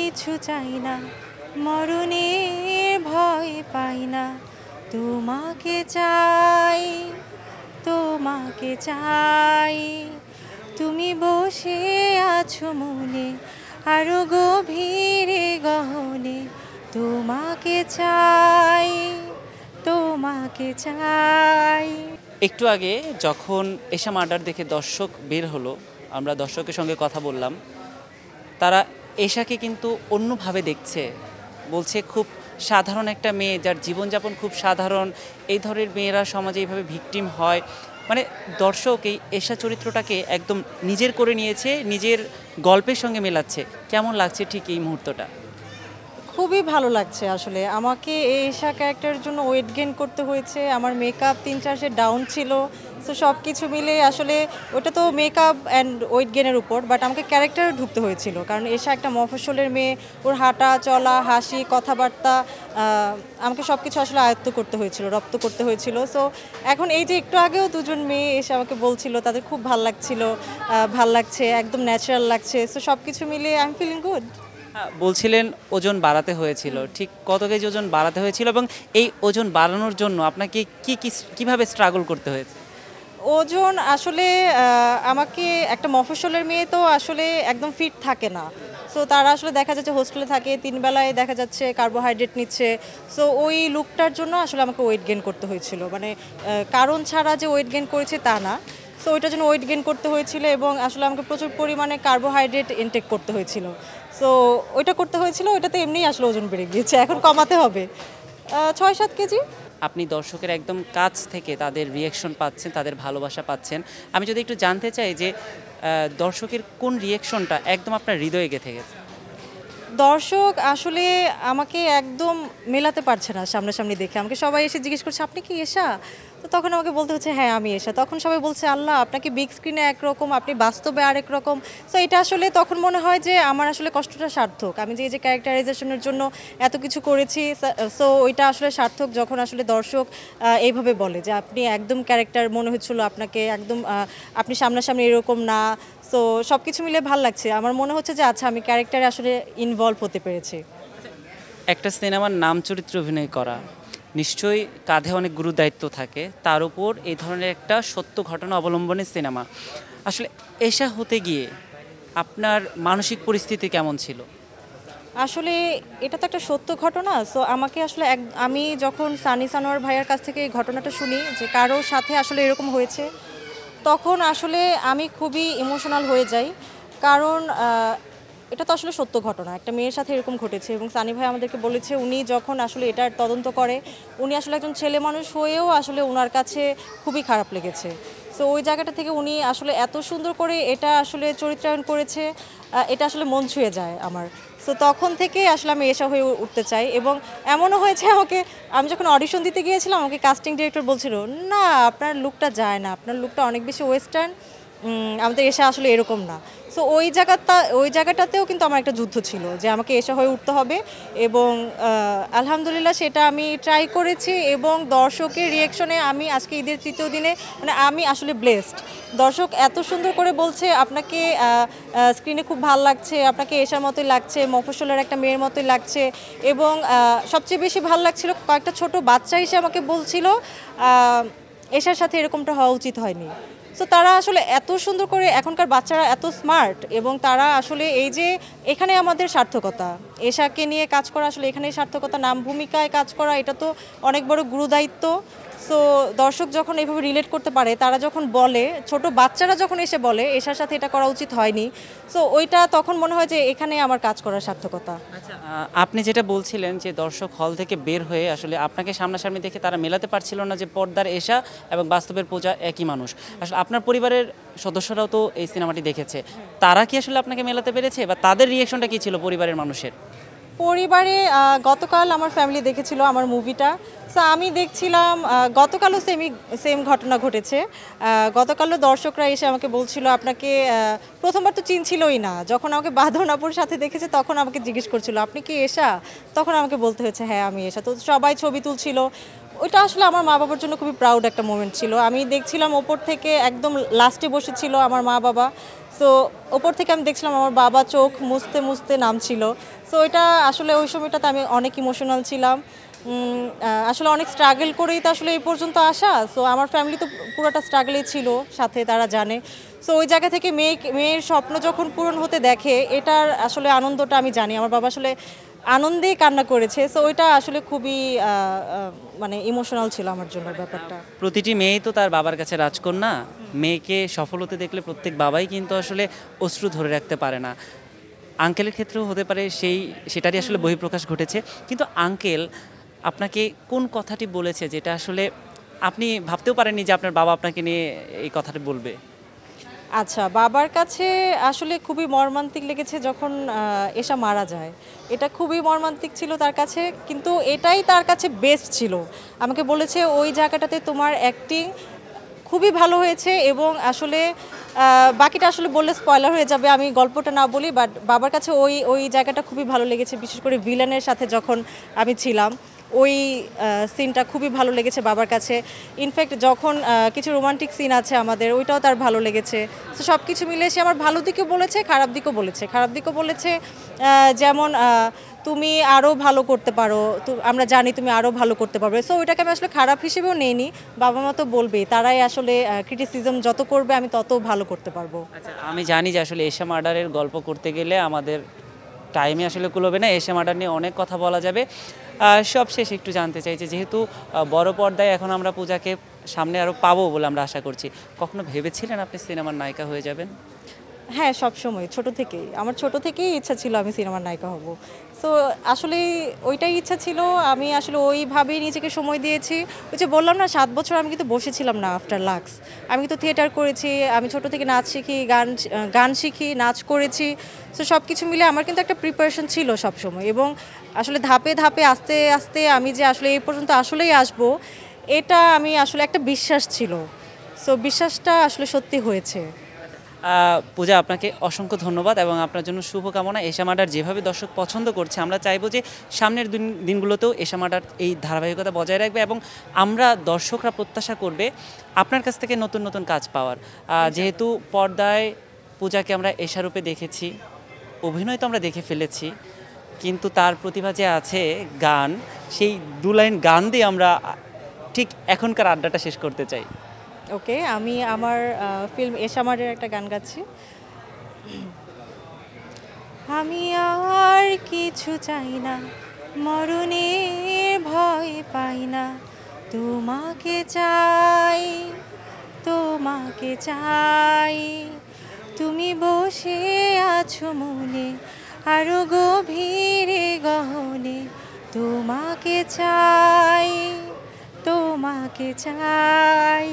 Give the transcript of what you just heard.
কিছু চাই না, মরণের ভয় পাই না, তোমাকে চাই, তোমাকে চাই। তুমি বসে আছো মনে আরো গভীরে গহনে, তোমাকে চাই, তোমাকে চাই। একটু আগে যখন এশা মার্ডার দেখে দর্শক বের হলো, আমরা দর্শকের সঙ্গে কথা বললাম, তারা এশাকে কিন্তু অন্যভাবে দেখছে। বলছে খুব সাধারণ একটা মেয়ে, যার জীবনযাপন খুব সাধারণ, এই ধরনের মেয়েরা সমাজে এইভাবে ভিকটিম হয়। মানে দর্শক এই এশা চরিত্রটাকে একদম নিজের করে নিয়েছে, নিজের গল্পের সঙ্গে মেলাচ্ছে। কেমন লাগছে ঠিক এই মুহূর্তটা? খুবই ভালো লাগছে আসলে। আমাকে এই ঈশা ক্যারেক্টারের জন্য ওয়েট গেইন করতে হয়েছে। আমার মেকআপ ৩-৪ শেড ডাউন ছিল। সো সব কিছু মিলে আসলে ওটা তো মেকআপ অ্যান্ড ওয়েট গেইনের উপর, বাট আমাকে ক্যারেক্টারে ঢুকতে হয়েছিল। কারণ ঈশা একটা মফস্বলের মেয়ে, ওর হাঁটা চলা, হাসি, কথাবার্তা, আমাকে সব কিছু আসলে আয়ত্ত করতে হয়েছিল, রপ্ত করতে হয়েছিল। সো এখন এই যে একটু আগেও দুজন মেয়ে এসে আমাকে বলছিল তাদের খুব ভাল লাগছিল, ভাল লাগছে, একদম ন্যাচারাল লাগছে। সো সব কিছু মিলিয়ে আই এম ফিলিং গুড। বলছিলেন ওজন বাড়াতে হয়েছিল, ঠিক কত কেজি ওজন বাড়াতে হয়েছিল এবং এই ওজন বাড়ানোর জন্য আপনাকে কিভাবে স্ট্রাগল করতে হয়েছে? ওজন আসলে আমাকে একটা মফস্বলের মেয়ে তো আসলে একদম ফিট থাকে না। সো তারা আসলে দেখা যাচ্ছে হোস্টেলে থাকে, ৩ বেলায় দেখা যাচ্ছে কার্বোহাইড্রেট নিচ্ছে। সো ওই লুকটার জন্য আসলে আমাকে ওয়েট গেইন করতে হয়েছিল। মানে কারণ ছাড়া যে ওয়েট গেইন করেছে তা না। সো ওইটার জন্য ওয়েট গেইন করতে হয়েছিল এবং আসলে আমাকে প্রচুর পরিমাণে কার্বোহাইড্রেট ইনটেক করতে হয়েছিল। সো ওইটা করতে হয়েছিল, ওইটাতে এমনিই আসলে ওজন বেড়ে গিয়েছে। এখন কমাতে হবে ৬-৭ কেজি। আপনি দর্শকের একদম কাছ থেকে তাদের রিয়েকশন পাচ্ছেন, তাদের ভালোবাসা পাচ্ছেন। আমি যদি একটু জানতে চাই যে দর্শকের কোন রিয়েকশনটা একদম আপনার হৃদয়ে গেঁথে গেছে? দর্শক আসলে আমাকে একদম মেলাতে পারছে না সামনাসামনি দেখে। আমাকে সবাই এসে জিজ্ঞেস করছে, "আপনি কি এশা?" তো তখন আমাকে বলতে হচ্ছে, "হ্যাঁ, আমি এশা।" তখন সবাই বলছে, "আল্লাহ! আপনাকে বিগ স্ক্রিনে একরকম, আপনি বাস্তবে আরেক রকম।" সো এটা আসলে তখন মনে হয় যে আমার আসলে কষ্টটা সার্থক। আমি যে এই যে ক্যারেক্টারাইজেশনের জন্য এত কিছু করেছি, সো ওইটা আসলে সার্থক যখন আসলে দর্শক এইভাবে বলে যে, "আপনি একদম ক্যারেক্টার মনে হচ্ছিল আপনাকে, একদম আপনি সামনাসামনি এরকম না।" সো সব কিছু মিলে ভাল লাগছে। আমার মনে হচ্ছে যে আচ্ছা আমি ক্যারেক্টারে আসলে ইনভলভ হতে পেরেছি। একটা সিনেমার নাম চরিত্রে অভিনয় করা নিশ্চয়ই কাঁধে অনেক গুরু দায়িত্ব থাকে, তার উপর এই ধরনের একটা সত্য ঘটনা অবলম্বনের সিনেমা। আসলে এশা হতে গিয়ে আপনার মানসিক পরিস্থিতি কেমন ছিল? আসলে এটা তো একটা সত্য ঘটনা। সো আমাকে আসলে আমি যখন সানি সানোয়ার ভাইয়ার কাছ থেকে এই ঘটনাটা শুনি যে কারো সাথে আসলে এরকম হয়েছে, তখন আসলে আমি খুবই ইমোশনাল হয়ে যাই। কারণ এটা তো আসলে সত্য ঘটনা। একটা মেয়ের সাথে এরকম ঘটেছে এবং সানি ভাই আমাদেরকে বলেছে উনি যখন আসলে এটার তদন্ত করে, উনি আসলে একজন ছেলে মানুষ হয়েও আসলে উনার কাছে খুবই খারাপ লেগেছে। সো ওই জায়গাটা থেকে উনি আসলে এত সুন্দর করে এটা আসলে চরিত্রায়ন করেছে, এটা আসলে মন ছুঁয়ে যায় আমার। সো তখন থেকে আসলে আমি এশা হয়ে উঠতে চাই এবং এমনও হয়েছে আমি যখন অডিশন দিতে গিয়েছিলাম আমাকে কাস্টিং ডিরেক্টর বলছিল, "না, আপনার লুকটা যায় না। আপনার লুকটা অনেক বেশি ওয়েস্টার্ন। আমাদের এশা আসলে এরকম না।" সো ওই জায়গাটাতেও কিন্তু আমার একটা যুদ্ধ ছিল যে আমাকে এশা হয়ে উঠতে হবে এবং আলহামদুলিল্লাহ সেটা আমি ট্রাই করেছি এবং দর্শকের রিঅ্যাকশনে আমি আজকে ঈদের ৩য় দিনে মানে আমি আসলে ব্লেসড। দর্শক এত সুন্দর করে বলছে আপনাকে স্ক্রিনে খুব ভাল লাগছে, আপনাকে এশার মতোই লাগছে, মফস্বলের একটা মেয়ের মতোই লাগছে এবং সবচেয়ে বেশি ভাল লাগছিল কয়েকটা ছোট বাচ্চা এসে আমাকে বলছিল এশার সাথে এরকমটা হওয়া উচিত হয়নি। সো তারা আসলে এত সুন্দর করে এখনকার বাচ্চারা এত স্মার্ট এবং তারা আসলে এই যে এখানে আমাদের সার্থকতা, এশাকে নিয়ে কাজ করা আসলে এখানেই সার্থকতা, নাম ভূমিকায় কাজ করা এটা তো অনেক বড় গুরুদায়িত্ব। সো দর্শক যখন এইভাবে রিলেট করতে পারে, তারা যখন বলে, ছোট বাচ্চারা যখন এসে বলে এশার সাথে এটা করা উচিত হয়নি, সো ওইটা তখন মনে হয় যে এখানে আমার কাজ করার সার্থকতা। আচ্ছা, আপনি যেটা বলছিলেন যে দর্শক হল থেকে বের হয়ে আসলে আপনাকে সামনাসামনি দেখে তারা মেলাতে পারছিল না যে পর্দার এশা এবং বাস্তবের পূজা একই মানুষ। আসলে আপনার পরিবারের সদস্যরাও তো এই সিনেমাটি দেখেছে, তারা কি আসলে আপনাকে মেলাতে পেরেছে বা তাদের রিয়েকশনটা কী ছিল পরিবারের মানুষের? পরিবারে গতকাল আমার ফ্যামিলি দেখেছিল আমার মুভিটা। সো আমি দেখছিলাম গতকালও সেম ঘটনা ঘটেছে। গতকালও দর্শকরা এসে আমাকে বলছিল আপনাকে প্রথমবার তো চিনছিলই না। যখন আমাকে বাঁধন আপুর সাথে দেখেছে তখন আমাকে জিজ্ঞেস করছিল, "আপনি কি এশা?" তখন আমাকে বলতে হয়েছে, "হ্যাঁ, আমি এশা।" তো সবাই ছবি তুলছিল। ওইটা আসলে আমার মা-বাবার জন্য খুবই প্রাউড একটা মোমেন্ট ছিল। আমি দেখছিলাম ওপর থেকে একদম লাস্টে বসেছিল আমার মা-বাবা। সো ওপর থেকে আমি দেখছিলাম আমার বাবা চোখ মুছতে মুছতে নামছিল। সো এটা আসলে ওই সময়টাতে আমি অনেক ইমোশনাল ছিলাম। আসলে অনেক স্ট্রাগল করেই তো আসলে এই পর্যন্ত আসা। সো আমার ফ্যামিলি তো পুরোটা স্ট্রাগলেই ছিল, সাথে তারা জানে। সো ওই জায়গা থেকে মেয়ের স্বপ্ন যখন পূরণ হতে দেখে, এটার আসলে আনন্দটা আমি জানি। আমার বাবা আসলে আনন্দেই কান্না করেছে। সো ওইটা আসলে খুবই মানে ইমোশনাল ছিল আমার জন্য ব্যাপারটা। প্রতিটি মেয়েই তো তার বাবার কাছে রাজকন্যা। মেয়েকে সফল হতে দেখলে প্রত্যেক বাবাই কিন্তু আসলে অশ্রু ধরে রাখতে পারে না। আঙ্কেলের ক্ষেত্রেও হতে পারে সেটারই আসলে বহিঃপ্রকাশ ঘটেছে। কিন্তু আঙ্কেল আপনাকে কোন কথাটি বলেছে যেটা আসলে আপনি ভাবতেও পারেননি যে আপনার বাবা আপনাকে নিয়ে এই কথাটা বলবে? আচ্ছা, বাবার কাছে আসলে খুবই মর্মান্তিক লেগেছে যখন এশা মারা যায়। এটা খুবই মর্মান্তিক ছিল তার কাছে, কিন্তু এটাই তার কাছে বেস্ট ছিল। আমাকে বলেছে ওই জায়গাটাতে তোমার অ্যাক্টিং খুবই ভালো হয়েছে, এবং আসলে বাকিটা আসলে বললে স্পয়লার হয়ে যাবে, আমি গল্পটা না বলি। বাট বাবার কাছে ওই জায়গাটা খুবই ভালো লেগেছে, বিশেষ করে ভিলেনের সাথে যখন আমি ছিলাম, ওই সিনটা খুবই ভালো লেগেছে বাবার কাছে। ইনফ্যাক্ট যখন কিছু রোমান্টিক সিন আছে আমাদের, ওইটাও তার ভালো লেগেছে। তো সব কিছু মিলে সে আমার ভালো দিকও বলেছে, খারাপ দিকও বলেছে। খারাপ দিকও বলেছে যেমন তুমি আরও ভালো করতে পারো, তো আমরা জানি তুমি আরও ভালো করতে পারবে। সো ওইটাকে আমি আসলে খারাপ হিসেবেও নেইনি। বাবা মা তো বলবেই, তারাই আসলে ক্রিটিসিজম যত করবে আমি তত ভালো করতে পারবো। আচ্ছা, আমি জানি যে আসলে এশা মার্ডারের গল্প করতে গেলে আমাদের টাইমে আসলে কুলোবে না। এশা মার্ডার নিয়ে অনেক কথা বলা যাবে। সব শেষ একটু জানতে চাই যে যেহেতু বড় পর্দায় এখন আমরা পূজাকে সামনে আরও পাবো বলে আমরা আশা করছি, কখনো ভেবেছিলেন আপনি সিনেমার নায়িকা হয়ে যাবেন? হ্যাঁ, সবসময় ছোট থেকেই আমার ছোট থেকেই ইচ্ছা ছিল আমি সিনেমার নায়িকা হব। সো আসলে ওইটাই ইচ্ছা ছিল। আমি আসলে ওইভাবেই নিজেকে সময় দিয়েছি। ওই যে বললাম না, 7 বছর আমি কিন্তু বসেছিলাম না আফটার লাক্স। আমি কিন্তু থিয়েটার করেছি, আমি ছোট থেকে নাচ শিখি, গান শিখি, নাচ করেছি। সো সব কিছু মিলে আমার কিন্তু একটা প্রিপারেশন ছিল সবসময়, এবং আসলে ধাপে ধাপে আস্তে আস্তে আমি যে আসলে এই পর্যন্ত আসলেই আসবো, এটা আমি আসলে একটা বিশ্বাস ছিল। সো বিশ্বাসটা আসলে সত্যি হয়েছে। পূজা, আপনাকে অসংখ্য ধন্যবাদ এবং আপনার জন্য শুভকামনা। এশা মার্ডার যেভাবে দর্শক পছন্দ করছে, আমরা চাইবো যে সামনের দিনগুলোতেও এশা মার্ডার এই ধারাবাহিকতা বজায় রাখবে, এবং আমরা দর্শকরা প্রত্যাশা করবে আপনার কাছ থেকে নতুন নতুন কাজ পাওয়ার। যেহেতু পর্দায় পূজাকে আমরা এশারূপে দেখেছি, অভিনয় তো আমরা দেখে ফেলেছি, কিন্তু তার প্রতিভা যে আছে গান, সেই 2 লাইন গান দিয়ে আমরা ঠিক এখনকার আড্ডাটা শেষ করতে চাই। ওকে, আমি আমার ফিল্ম এশামারের একটা গান গাচ্ছি। আমি আর কিছু চাই না, মরণের ভয় পাই না, তোমাকে চাই, তোমাকে চাই। তুমি বসে আছো মনে আরো গভীরে গহনে, তোমাকে চাই, তোমাকে চাই।